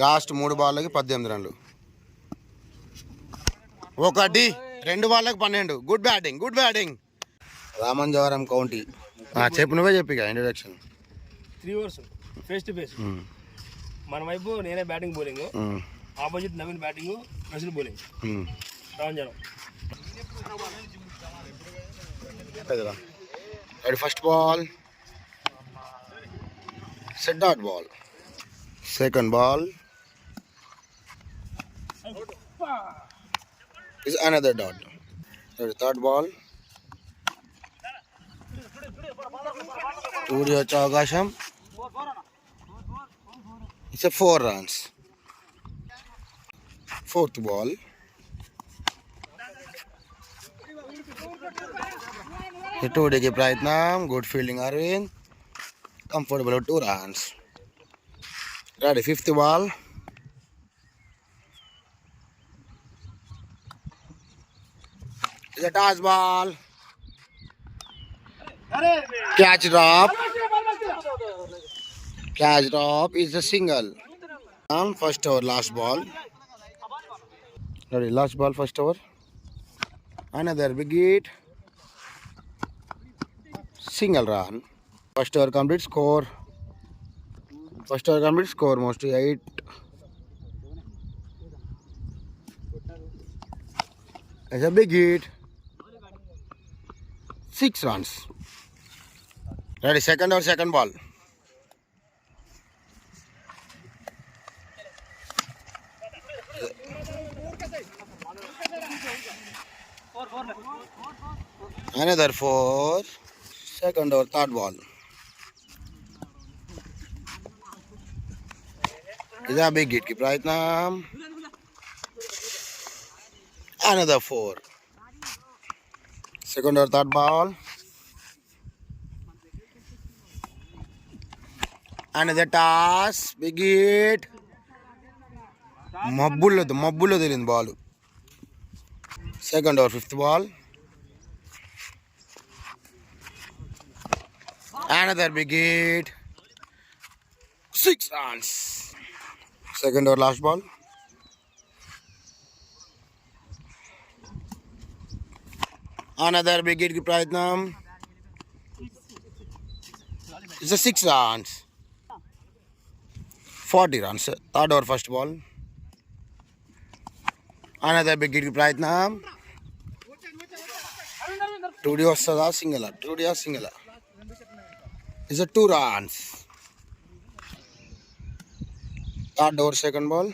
Last 3 బాళ్ళకి 18 రన్లు. 1 2 బాళ్ళకి 12. Good batting. రామంజవరం కౌంటీ. చెప్పు, నువ్వే చెప్పి introduction. 3 overs face to face. మన వైపు నేనే batting bowling, opposite Naveen batting, Naseer bowling. Ramanjavaram. First ball, set dot ball. Second ball is another dot. Third ball, Turi వచ్చే అవకాశం. It's a 4 runs. Fourth ball, Turiకి ప్రయత్నం. Good fielding Arvind. Comfortable 2 runs. Ready, fifth ball. It's a toss ball. Catch drop is a single. First over, last ball. Ready, last ball, first over. Another big hit. Single run. First over complete, score. Mostly 8. It's a big hit. 6 runs. Ready, second over, second ball. Another 4. Second over, third ball. Is a big hit. Keep right now. Another 4. Second or third ball. Another toss. Big hit. Mabbulo తెలింది ball. Second or fifth ball. Another big hit. 6 runs. Second or last ball. Another big hit ప్రయత్నం. It's a 6 runs. 40 runs. Third over, first ball. Another big hit ప్రయత్నం. 2D వస్తుందా single? 2D single. It's a 2 runs. Third over, second ball.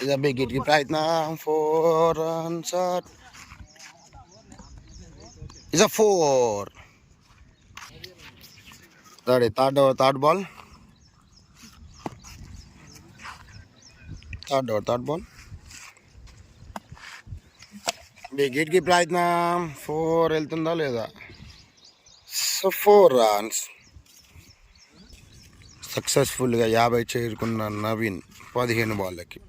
It's a big hit right now. 4 runs. It's a 4. Third over, third ball. Third over, third ball. Big hit right now. 4 వెళ్తుందా లేదా? So 4 runs. సక్సెస్ఫుల్గా 50 చేరుకున్న Naveen 15 బాళ్ళకి.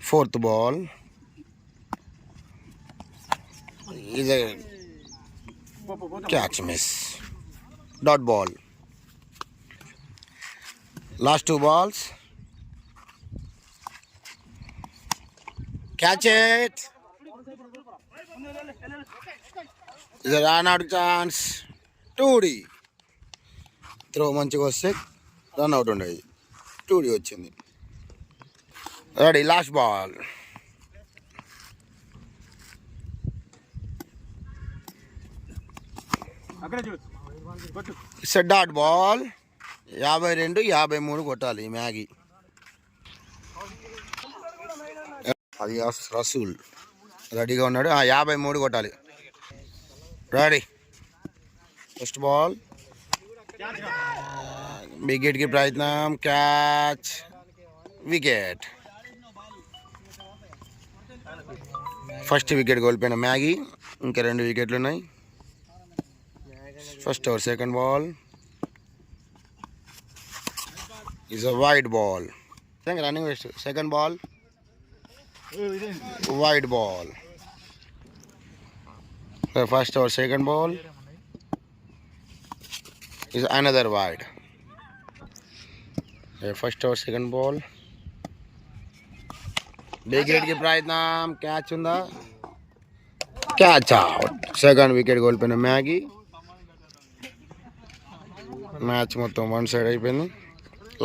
Fourth ball is a catch miss. Dot ball. Last 2 balls. Catch it. Is a run out chance. 2D. Throw మంచిగా వస్తే run out ఉండేది. 2D వచ్చింది. Ready, last ball. It's a dot ball. 52, 53 కొట్టాలి Maggi. అది రసూల్ రెడీగా ఉన్నాడు. 53 కొట్టాలి. Ready, first ball. బిగ్ హిట్కి ప్రయత్నం. Catch, wicket. ఫస్ట్ వికెట్ కోల్పోయిన మ్యాగీ. ఇంకా 2 వికెట్లు ఉన్నాయి. First over, second ball. Is a wide ball. Running waste. Second ball, wide ball. First over, second ball. is another wide. First or second ball. Big hit ki prayatham, catch unda, catch out. Second wicket కోల్పోయిన Maggie. Match మొత్తం one side అయిపోయింది.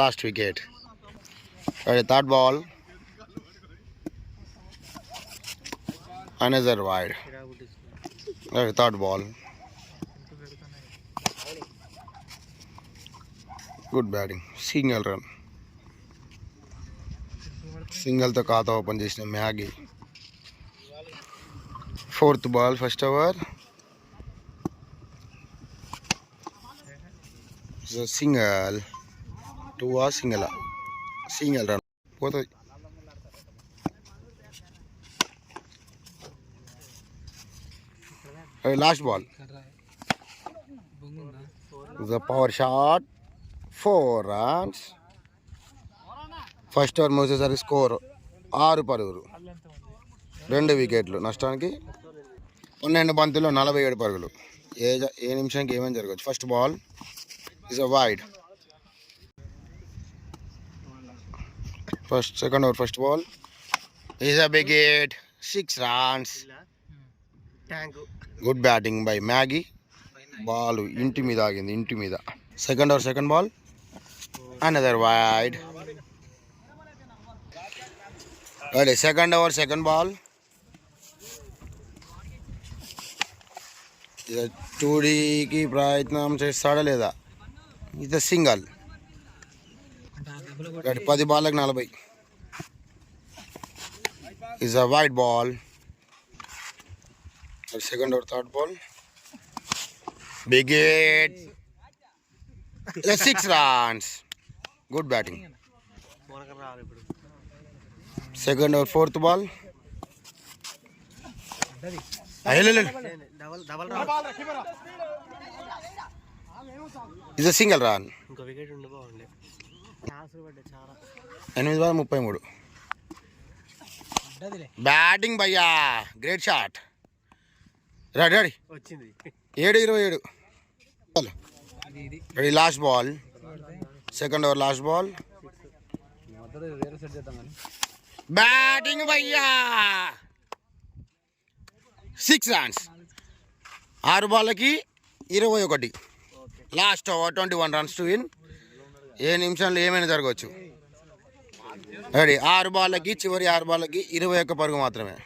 Last wicket. Third ball, another wide. Third ball. Good batting. Single run. Single తో ఖాతా open చేసిన Maggie. Fourth ball first over. Single. Two ఆ single run పోతుంది. Last ball. The power shot. 4 runs. First over మూసేసరికి score 6 పరుగులు, 2 వికెట్లు నష్టానికి. 12 బంతుల్లో 47 పరుగులు. ఏ నిమిషానికి ఏమైనా జరగచ్చు. First ball is a wide. Second over first ball is a big hit. 6 runs. Good batting by Maggie. Ball ఇంటి మీద ఆగింది, ఇంటి మీద. Second over second ball, another wide. Ready. Second over second ball. టూడీకి ప్రయత్నం చేస్తాడా లేదా. ఇది సింగల్. రెడీ. 10 బాళ్ళకి 40. is a white ball. Second or third ball. Big hit. 6 runs. Good batting. Second or fourth ball. Is a single run. 8 ball 33. Batting భయ్యా. Great shot. Ready ready. 7-27. Ready. Last ball. Second over last ball. Batting భయ్యా. 6 runs. 6 బాళ్ళకి 21. Last over 21 runs to win. ఏ నిమిషంలో ఏమైనా జరగవచ్చు. Ready. 6 బాళ్ళకి చివరి 6 బాళ్ళకి 21 పరుగు మాత్రమే.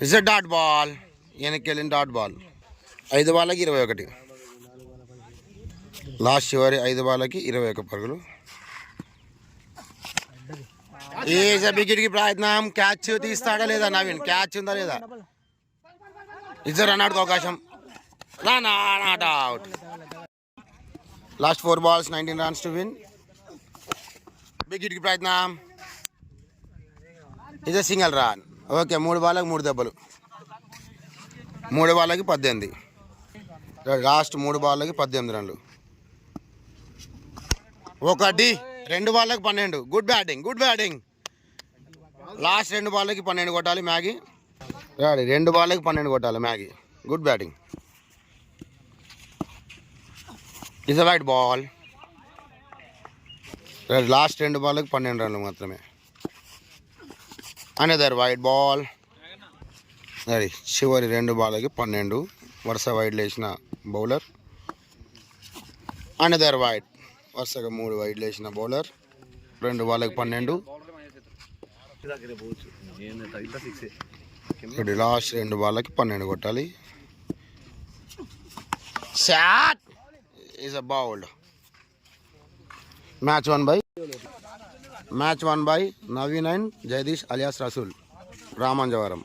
It's a dot ball. వెనక్కి వెళ్ళిన డాట్ బాల్. 5 బాళ్ళకి 21. లాస్ట్ చివరి 5 బాళ్ళకి 21 పరుగులు. ఈజ్ ఎ వికెట్కి ప్రయత్నం. క్యాచ్ తీస్తాడా లేదా నవీన్. క్యాచ్ ఉందా లేదా. ఇట్స్ రన్అట్కి అవకాశం. Not out. Last 4 balls 19 runs to win. వికెట్కి ప్రయత్నం. It's a single run. Okay. 3 బాళ్ళకి 3 దెబ్బలు. 3 బాళ్ళకి 18. లాస్ట్ 3 బాళ్ళకి 18 రన్లు. 1 2 బాళ్ళకి 12. Good batting. Good batting. Last 2 బాళ్ళకి 12 కొట్టాలి మ్యాగీ. 2 బాళ్ళకి 12 కొట్టాలి Maggi. Good batting. Is a white ball. Last 2 బాళ్ళకి 12 రన్లు మాత్రమే. Another white ball. అది చివరి 2 బాళ్ళకి 12. వరుస వైడ్లు వేసిన బౌలర్. Another white. వరుసగా 3 వైడ్లు వేసిన బౌలర్. 2 బాళ్ళకి 12. లాస్ట్ 2 బాళ్ళకి 12 కొట్టాలి. Shot is a bowled. Match won by Naveen and Jagdish alias Rasul, Ramanjavaram.